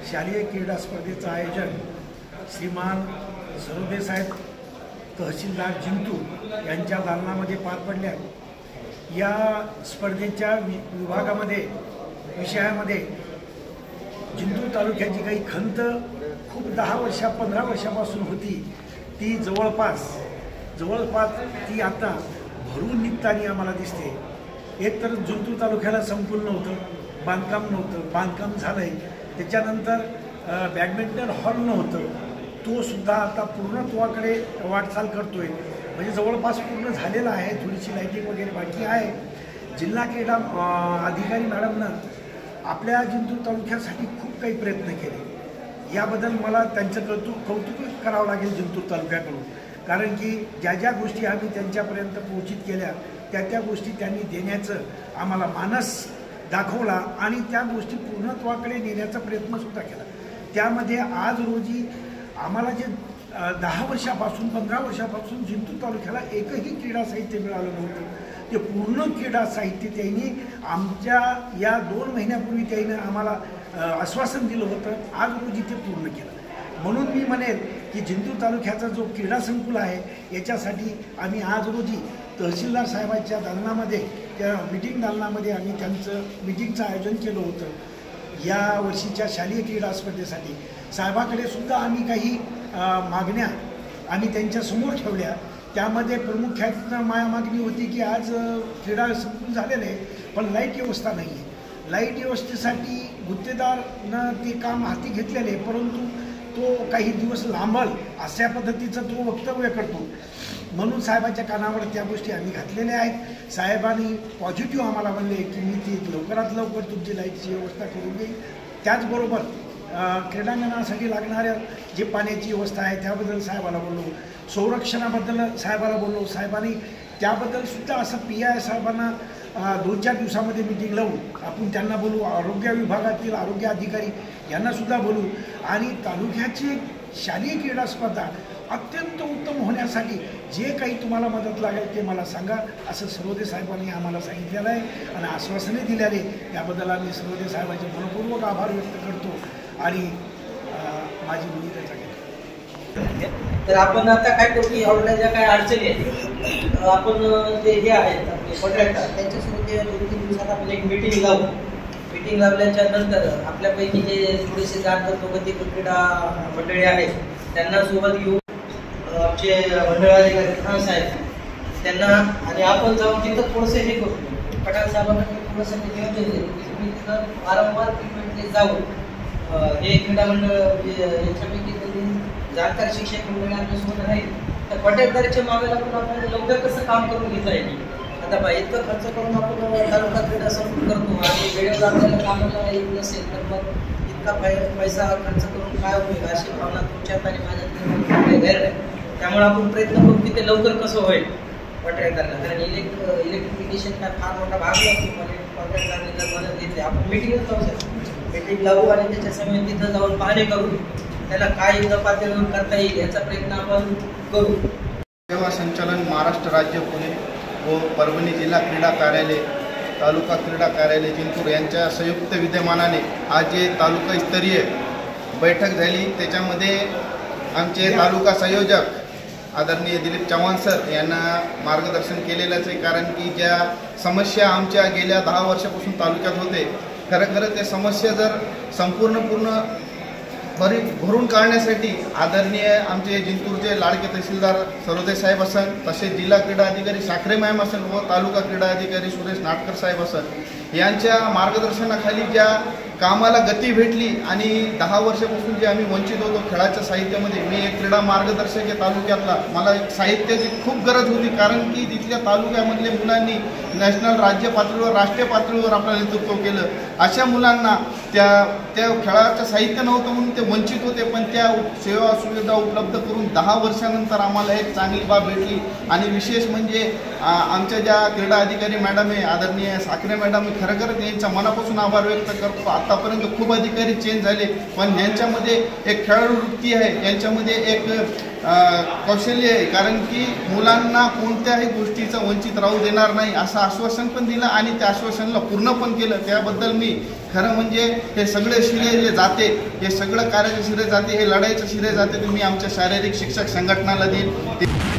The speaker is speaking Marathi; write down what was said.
शालेय क्रीडा स्पर्धेचं आयोजन श्रीमान सरोदे साहेब तहसीलदार जिंतूर यांच्या दालनामध्ये पार पडले आहे। या स्पर्धेच्या विभागामध्ये विषयामध्ये जिंतूर तालुक्याची काही खंत खूप 10-15 वर्षापासून होती, ती जवळपास ती आता भरून निघताना आम्हाला दिसते। एक तर जिंतूर तालुक्याला संकुल नव्हतं, बांधकाम झालंय, त्याच्यानंतर बॅडमिंटन हॉल नव्हतं, तो सुद्धा आता पूर्णत्वाकडे वाटचाल करतोय, म्हणजे जवळपास पूर्ण झालेला आहे। थोडीशी लाईटिंग वगैरे बाकी आहे। जिल्हा क्रीडा अधिकारी मॅडमनं आपल्या जिंतूर तालुक्यासाठी खूप काही प्रयत्न केले, याबद्दल मला त्यांचं कौतुक करावं लागेल जिंतूर तालुक्याकडून, कारण की ज्या गोष्टी आम्ही त्यांच्यापर्यंत पोहोचित केल्या त्या गोष्टी त्यांनी देण्याचं आम्हाला मानस दाखवला आणि त्या गोष्टी पूर्णत्वाकडे नेण्याचा प्रयत्नसुद्धा केला। त्यामध्ये आज रोजी आम्हाला जे 10 वर्षापासून 15 वर्षापासून जिंतूर तालुक्याला एकही क्रीडा साहित्य मिळालं नव्हतं, ते पूर्ण क्रीडा साहित्य त्यांनी आमच्या या 2 महिन्यापूर्वी त्यांनी आम्हाला आश्वासन दिलं होतं, आज रोजी ते पूर्ण केलं। म्हणून मी म्हणेल की जिंतूर तालुक्याचा जो क्रीडा संकुल आहे याच्यासाठी आम्ही आज रोजी तहसीलदार साहेबांच्या दालनामध्ये, त्या मीटिंग दालनामध्ये आम्ही त्यांचं मीटिंगचं आयोजन केलं होतं। या वर्षीच्या शालेय क्रीडा स्पर्धेसाठी साहेबाकडे सुद्धा आम्ही काही मागण्या आम्ही त्यांच्यासमोर ठेवल्या। त्यामध्ये प्रामुख्याने मागणी होती की आज क्रीडा संकुल झालेलं आहे, पण लाईट व्यवस्था नाही आहे। लाईट व्यवस्थेसाठी गुत्तेदारनं ते काम हाती घेतलेलं आहे, परंतु तो काही दिवस लांबल अशा पद्धतीचं तो वक्तव्य करतो, म्हणून साहेबांच्या कानावर त्या गोष्टी आम्ही घातलेल्या आहेत। साहेबांनी पॉझिटिव्ह आम्हाला म्हणले की मी ती लवकरात लवकर तुमची लाईटची व्यवस्था करून देईल। त्याचबरोबर क्रीडांगणासाठी लागणाऱ्या जे पाण्याची व्यवस्था आहे त्याबद्दल साहेबाला बोललो, संरक्षणाबद्दल साहेबाला बोललो। साहेबांनी त्याबद्दलसुद्धा असं PI साहेबांना 2-4 दिवसामध्ये मीटिंग लावून आपण त्यांना बोलू, आरोग्य विभागातील आरोग्य अधिकारी यांनासुद्धा बोलू आणि तालुक्याची शालेय क्रीडा स्पर्धा अत्यंत उत्तम होण्यासाठी जे काही तुम्हाला मदत लागेल ते मला सांगा, असं सरोदे साहेबांनी आम्हाला सांगितलेलं आहे आणि आश्वासने दिलेले। त्याबद्दल आम्ही सरोदे साहेबांचे मनपूर्वक आभार व्यक्त करतो आणि माझी भूमिका घेतो। तर आपण आता काय करू की एवढ्या ज्या काही अडचणी आहेत, आपण जे हे आहेत आपले कॉन्ट्रॅक्टर त्यांच्यासोबत 2-3 दिवसात आपण एक मीटिंग लावू। मीटिंग लावल्याच्या नंतर आपल्यापैकी जे थोडेसे जाणते क्रीडा मंडळी आहेत त्यांना सोबत घेऊ, आमचे मंडळाधिकारी खान साहेब त्यांना, आणि आपण जाऊन तिथं थोडंसं हे करू, पठाण साहेबांना थोडंसं निवेदन दिले की तुम्ही तिथं वारंवार ट्रीटमेंटले जाऊन हे क्रीडा मंडळ याच्यापैकी त्यांनी जाणकार शिक्षक मंडळी आपल्यासोबत आहे, तर पठाणदारीच्या मागे लागून आपण लवकर कसं काम करून घेता येईल। आता बा इतकं खर्च करून आपण तालुका क्रीडा संकुल करतो आणि वेळेवर आपल्याला कामाला येत नसेल तर मग इतका पैसा खर्च करून काय होईल अशी भावना तुमच्यात आणि माझ्यात गैर आहे। त्यामुळे आपण प्रयत्न करू की ते लवकर कसं होईल कॉन्ट्रॅक्टरला, कारण इलेक्ट्रिफिकेशन काय फार मोठा भाग नसतो, कॉन्ट्रॅक्टरने जर मदत घेतली आपण मीटिंगच लावू शकतो, मीटिंग लावू आणि त्याच्या समोर तिथं जाऊन पाहणी करू, त्याला काय युद्ध पातळीवर करता येईल याचा प्रयत्न आपण करू। सेवा संचालन महाराष्ट्र राज्य पुणे व परभणी जिल्हा क्रीडा कार्यालय, तालुका क्रीडा कार्यालय जिंतूर यांच्या संयुक्त विद्यमानाने आज जे तालुकास्तरीय बैठक झाली, त्याच्यामध्ये आमचे तालुका संयोजक आदरणीय दिलीप चव्हाण सर यांना मार्गदर्शन केलेलंच आहे, कारण की ज्या समस्या आमच्या गेल्या 10 वर्षापासून तालुक्यात होते, खरं ते समस्या जर संपूर्ण भरून काढण्यासाठी आदरणीय आमचे जिंतूरचे लाडके तहसीलदार सरोदे साहेब असन, तसेच जिल्हा क्रीडा अधिकारी साखरे मॅम असन व तालुका क्रीडा अधिकारी सुरेश नाटकर साहेब असन यांच्या मार्गदर्शनाखाली ज्या कामाला गती भेटली आणि 10 वर्षापासून जे आम्ही वंचित होतो खेळाच्या साहित्यामध्ये, मी एक क्रीडा मार्गदर्शक आहे तालुक्यातला, मला एक साहित्याची खूप गरज होती, कारण की तिथल्या तालुक्यामधल्या मुलांनी नॅशनल राज्य पातळीवर राष्ट्रीय पातळीवर आपलं नेतृत्व केलं। अशा मुलांना त्या खेळाचं साहित्य नव्हतं म्हणून ते वंचित होते, पण त्या सेवा सुविधा उपलब्ध करून 10 वर्षानंतर आम्हाला एक चांगली बाब भेटली। आणि विशेष म्हणजे आमच्या ज्या क्रीडा अधिकारी मॅडम आहे आदरणीय साखरे मॅडम, खरं यांचा मनापासून आभार व्यक्त करतो। आत्तापर्यंत खूप अधिकारी चेंज झाले, पण यांच्यामध्ये एक खेळाडू वृत्ती आहे, यांच्यामध्ये एक कौशल्य आहे. कारण की मुलांना कोणत्याही गोष्टीचं वंचित राहू देणार नाही असं आश्वासन पण दिलं आणि त्या आश्वासनाला पूर्ण पण केलं. त्याबद्दल मी खरं म्हणजे हे सगळे श्रेय जे जाते, हे सगळं कार्याचं श्रेय जाते, हे लढाईचं श्रेय जाते, ते मी आमच्या शारीरिक शिक्षक संघटनाला देईन.